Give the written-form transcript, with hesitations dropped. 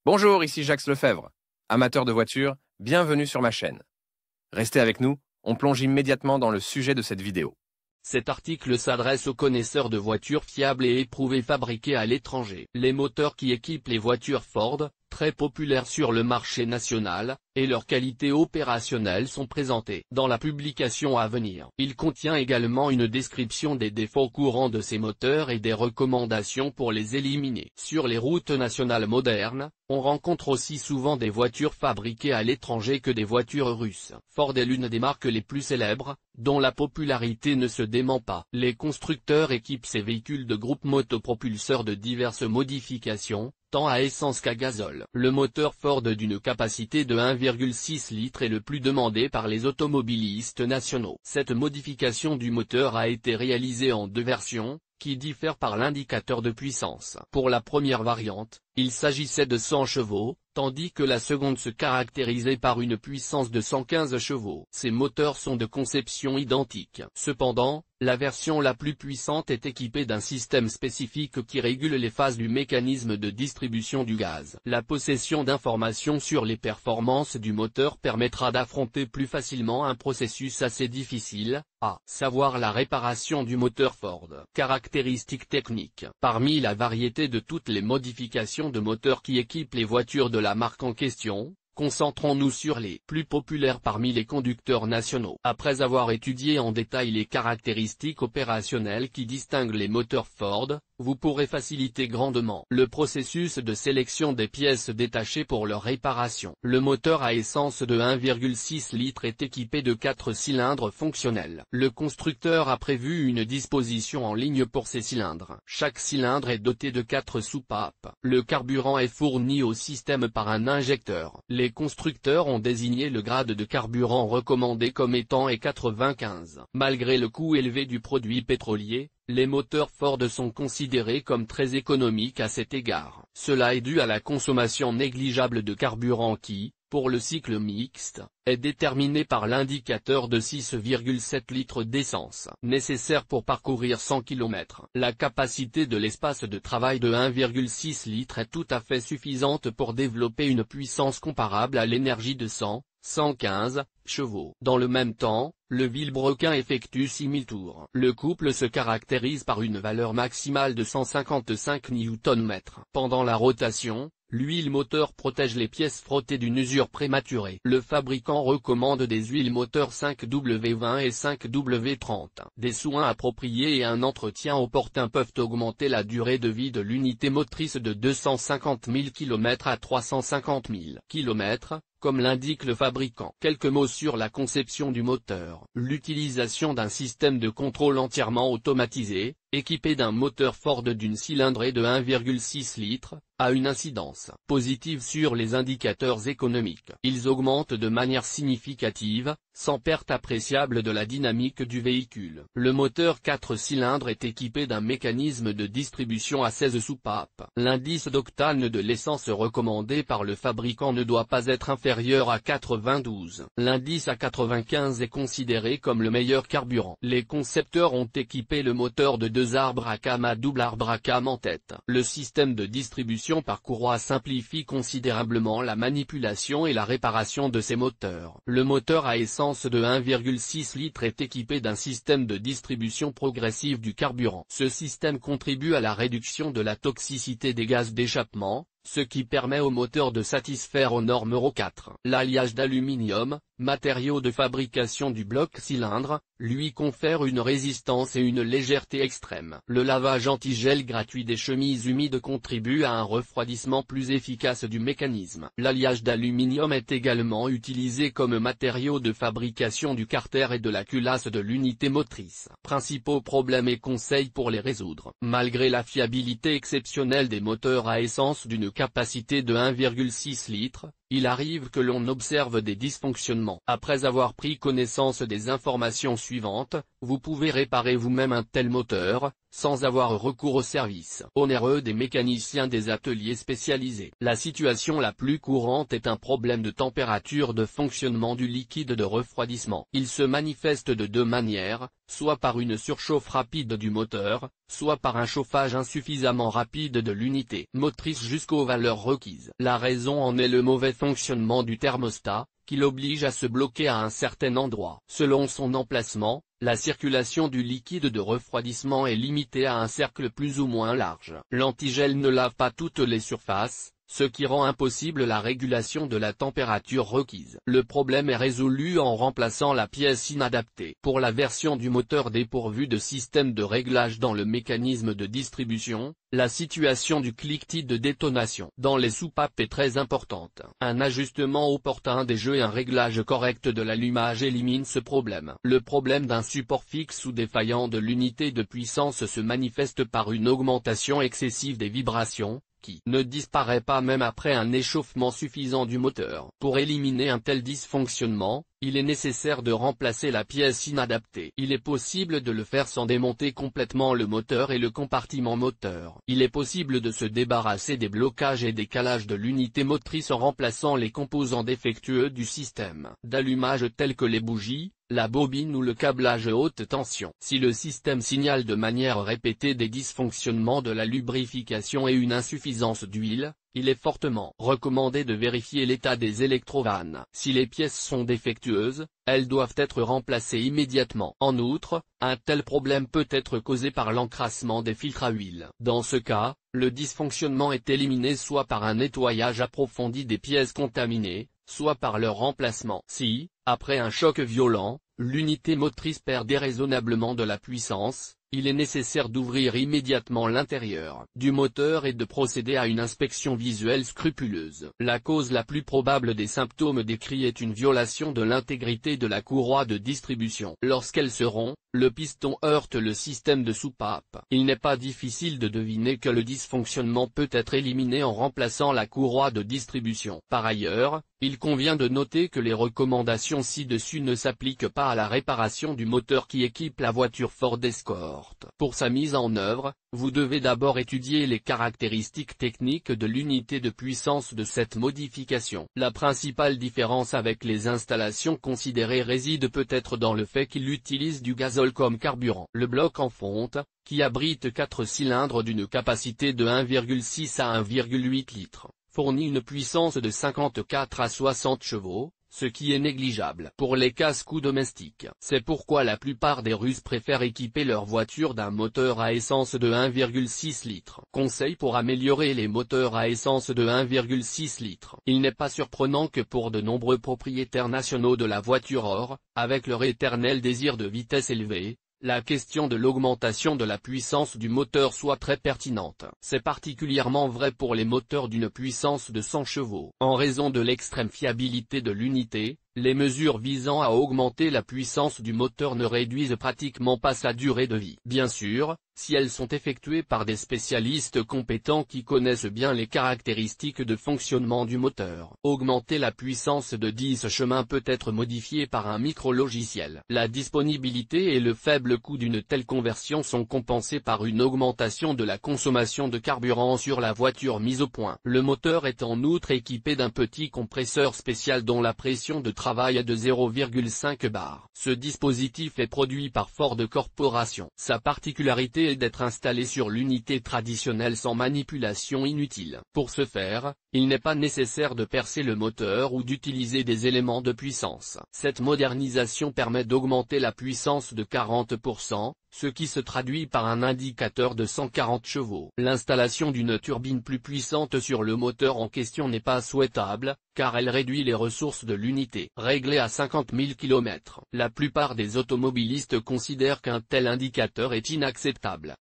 Bonjour, ici Jacques Lefebvre. Amateur de voitures, bienvenue sur ma chaîne. Restez avec nous, on plonge immédiatement dans le sujet de cette vidéo. Cet article s'adresse aux connaisseurs de voitures fiables et éprouvées fabriquées à l'étranger. Les moteurs qui équipent les voitures Ford, très populaires sur le marché national, et leurs qualités opérationnelles sont présentées dans la publication à venir. Il contient également une description des défauts courants de ces moteurs et des recommandations pour les éliminer. Sur les routes nationales modernes, on rencontre aussi souvent des voitures fabriquées à l'étranger que des voitures russes. Ford est l'une des marques les plus célèbres, dont la popularité ne se dément pas. Les constructeurs équipent ces véhicules de groupes motopropulseurs de diverses modifications, tant à essence qu'à gazole. Le moteur Ford d'une capacité de 1,6 litres est le plus demandé par les automobilistes nationaux. Cette modification du moteur a été réalisée en deux versions, qui diffèrent par l'indicateur de puissance. Pour la première variante, il s'agissait de 100 chevaux, tandis que la seconde se caractérisait par une puissance de 115 chevaux. Ces moteurs sont de conception identique. Cependant, la version la plus puissante est équipée d'un système spécifique qui régule les phases du mécanisme de distribution du gaz. La possession d'informations sur les performances du moteur permettra d'affronter plus facilement un processus assez difficile, à savoir la réparation du moteur Ford. Caractéristiques techniques. Parmi la variété de toutes les modifications de moteurs qui équipent les voitures de la marque en question, concentrons-nous sur les plus populaires parmi les conducteurs nationaux. Après avoir étudié en détail les caractéristiques opérationnelles qui distinguent les moteurs Ford, vous pourrez faciliter grandement le processus de sélection des pièces détachées pour leur réparation. Le moteur à essence de 1,6 litres est équipé de 4 cylindres fonctionnels. Le constructeur a prévu une disposition en ligne pour ces cylindres. Chaque cylindre est doté de 4 soupapes. Le carburant est fourni au système par un injecteur. Les constructeurs ont désigné le grade de carburant recommandé comme étant E95. Malgré le coût élevé du produit pétrolier, les moteurs Ford sont considérés comme très économiques à cet égard. Cela est dû à la consommation négligeable de carburant qui, pour le cycle mixte, est déterminé par l'indicateur de 6,7 litres d'essence nécessaire pour parcourir 100 km. La capacité de l'espace de travail de 1,6 litres est tout à fait suffisante pour développer une puissance comparable à l'énergie de 115 chevaux. Dans le même temps, le vilebrequin effectue 6000 tours. Le couple se caractérise par une valeur maximale de 155 Nm. Pendant la rotation, l'huile moteur protège les pièces frottées d'une usure prématurée. Le fabricant recommande des huiles moteurs 5W20 et 5W30. Des soins appropriés et un entretien opportun peuvent augmenter la durée de vie de l'unité motrice de 250 000 km à 350 000 km, comme l'indique le fabricant. Quelques mots sur la conception du moteur. L'utilisation d'un système de contrôle entièrement automatisé, équipé d'un moteur Ford d'une cylindrée de 1,6 litres, a une incidence positive sur les indicateurs économiques. Ils augmentent de manière significative, sans perte appréciable de la dynamique du véhicule. Le moteur 4 cylindres est équipé d'un mécanisme de distribution à 16 soupapes. L'indice d'octane de l'essence recommandé par le fabricant ne doit pas être inférieur à 92. L'indice à 95 est considéré comme le meilleur carburant. Les concepteurs ont équipé le moteur de 2 arbres à cam à double arbre à cam en tête. Le système de distribution par courroie simplifie considérablement la manipulation et la réparation de ces moteurs. Le moteur à essence de 1,6 litres est équipé d'un système de distribution progressive du carburant. Ce système contribue à la réduction de la toxicité des gaz d'échappement, ce qui permet au moteur de satisfaire aux normes Euro 4. L'alliage d'aluminium, matériau de fabrication du bloc cylindre, lui confère une résistance et une légèreté extrême. Le lavage antigel gratuit des chemises humides contribue à un refroidissement plus efficace du mécanisme. L'alliage d'aluminium est également utilisé comme matériau de fabrication du carter et de la culasse de l'unité motrice. Principaux problèmes et conseils pour les résoudre. Malgré la fiabilité exceptionnelle des moteurs à essence d'une capacité de 1,6 litres, il arrive que l'on observe des dysfonctionnements. Après avoir pris connaissance des informations suivantes, vous pouvez réparer vous-même un tel moteur, sans avoir recours au service onéreux des mécaniciens des ateliers spécialisés. La situation la plus courante est un problème de température de fonctionnement du liquide de refroidissement. Il se manifeste de deux manières, soit par une surchauffe rapide du moteur, soit par un chauffage insuffisamment rapide de l'unité motrice jusqu'aux valeurs requises. La raison en est le mauvais fonctionnement du thermostat, qui l'oblige à se bloquer à un certain endroit. Selon son emplacement, la circulation du liquide de refroidissement est limitée à un cercle plus ou moins large. L'antigel ne lave pas toutes les surfaces, ce qui rend impossible la régulation de la température requise. Le problème est résolu en remplaçant la pièce inadaptée. Pour la version du moteur dépourvue de système de réglage dans le mécanisme de distribution, la situation du cliquetis de détonation dans les soupapes est très importante. Un ajustement opportun des jeux et un réglage correct de l'allumage élimine ce problème. Le problème d'un support fixe ou défaillant de l'unité de puissance se manifeste par une augmentation excessive des vibrations, qui ne disparaît pas même après un échauffement suffisant du moteur. Pour éliminer un tel dysfonctionnement, il est nécessaire de remplacer la pièce inadaptée. Il est possible de le faire sans démonter complètement le moteur et le compartiment moteur. Il est possible de se débarrasser des blocages et décalages de l'unité motrice en remplaçant les composants défectueux du système d'allumage tels que les bougies, la bobine ou le câblage haute tension. Si le système signale de manière répétée des dysfonctionnements de la lubrification et une insuffisance d'huile, il est fortement recommandé de vérifier l'état des électrovannes. Si les pièces sont défectueuses, elles doivent être remplacées immédiatement. En outre, un tel problème peut être causé par l'encrassement des filtres à huile. Dans ce cas, le dysfonctionnement est éliminé soit par un nettoyage approfondi des pièces contaminées, soit par leur remplacement. Si, après un choc violent, l'unité motrice perd déraisonnablement de la puissance, il est nécessaire d'ouvrir immédiatement l'intérieur du moteur et de procéder à une inspection visuelle scrupuleuse. La cause la plus probable des symptômes décrits est une violation de l'intégrité de la courroie de distribution. Lorsqu'elle se rompt, le piston heurte le système de soupape. Il n'est pas difficile de deviner que le dysfonctionnement peut être éliminé en remplaçant la courroie de distribution. Par ailleurs, il convient de noter que les recommandations ci-dessus ne s'appliquent pas à la réparation du moteur qui équipe la voiture Ford Escort. Pour sa mise en œuvre, vous devez d'abord étudier les caractéristiques techniques de l'unité de puissance de cette modification. La principale différence avec les installations considérées réside peut-être dans le fait qu'il utilise du gazole comme carburant. Le bloc en fonte, qui abrite 4 cylindres d'une capacité de 1,6 à 1,8 litres, fournit une puissance de 54 à 60 chevaux, ce qui est négligeable pour les casse-cou domestiques. C'est pourquoi la plupart des Russes préfèrent équiper leur voiture d'un moteur à essence de 1,6 litres. Conseil pour améliorer les moteurs à essence de 1,6 litres. Il n'est pas surprenant que pour de nombreux propriétaires nationaux de la voiture or, avec leur éternel désir de vitesse élevée, la question de l'augmentation de la puissance du moteur soit très pertinente. C'est particulièrement vrai pour les moteurs d'une puissance de 100 chevaux. En raison de l'extrême fiabilité de l'unité, les mesures visant à augmenter la puissance du moteur ne réduisent pratiquement pas sa durée de vie. Bien sûr, si elles sont effectuées par des spécialistes compétents qui connaissent bien les caractéristiques de fonctionnement du moteur. Augmenter la puissance de 10 chemins peut être modifié par un micro-logiciel. La disponibilité et le faible coût d'une telle conversion sont compensés par une augmentation de la consommation de carburant sur la voiture mise au point. Le moteur est en outre équipé d'un petit compresseur spécial dont la pression de travail est de 0,5 bar. Ce dispositif est produit par Ford Corporation. Sa particularité est d'être installé sur l'unité traditionnelle sans manipulation inutile. Pour ce faire, il n'est pas nécessaire de percer le moteur ou d'utiliser des éléments de puissance. Cette modernisation permet d'augmenter la puissance de 40%, ce qui se traduit par un indicateur de 140 chevaux. L'installation d'une turbine plus puissante sur le moteur en question n'est pas souhaitable, car elle réduit les ressources de l'unité. Réglée à 50 000 km, la plupart des automobilistes considèrent qu'un tel indicateur est inacceptable.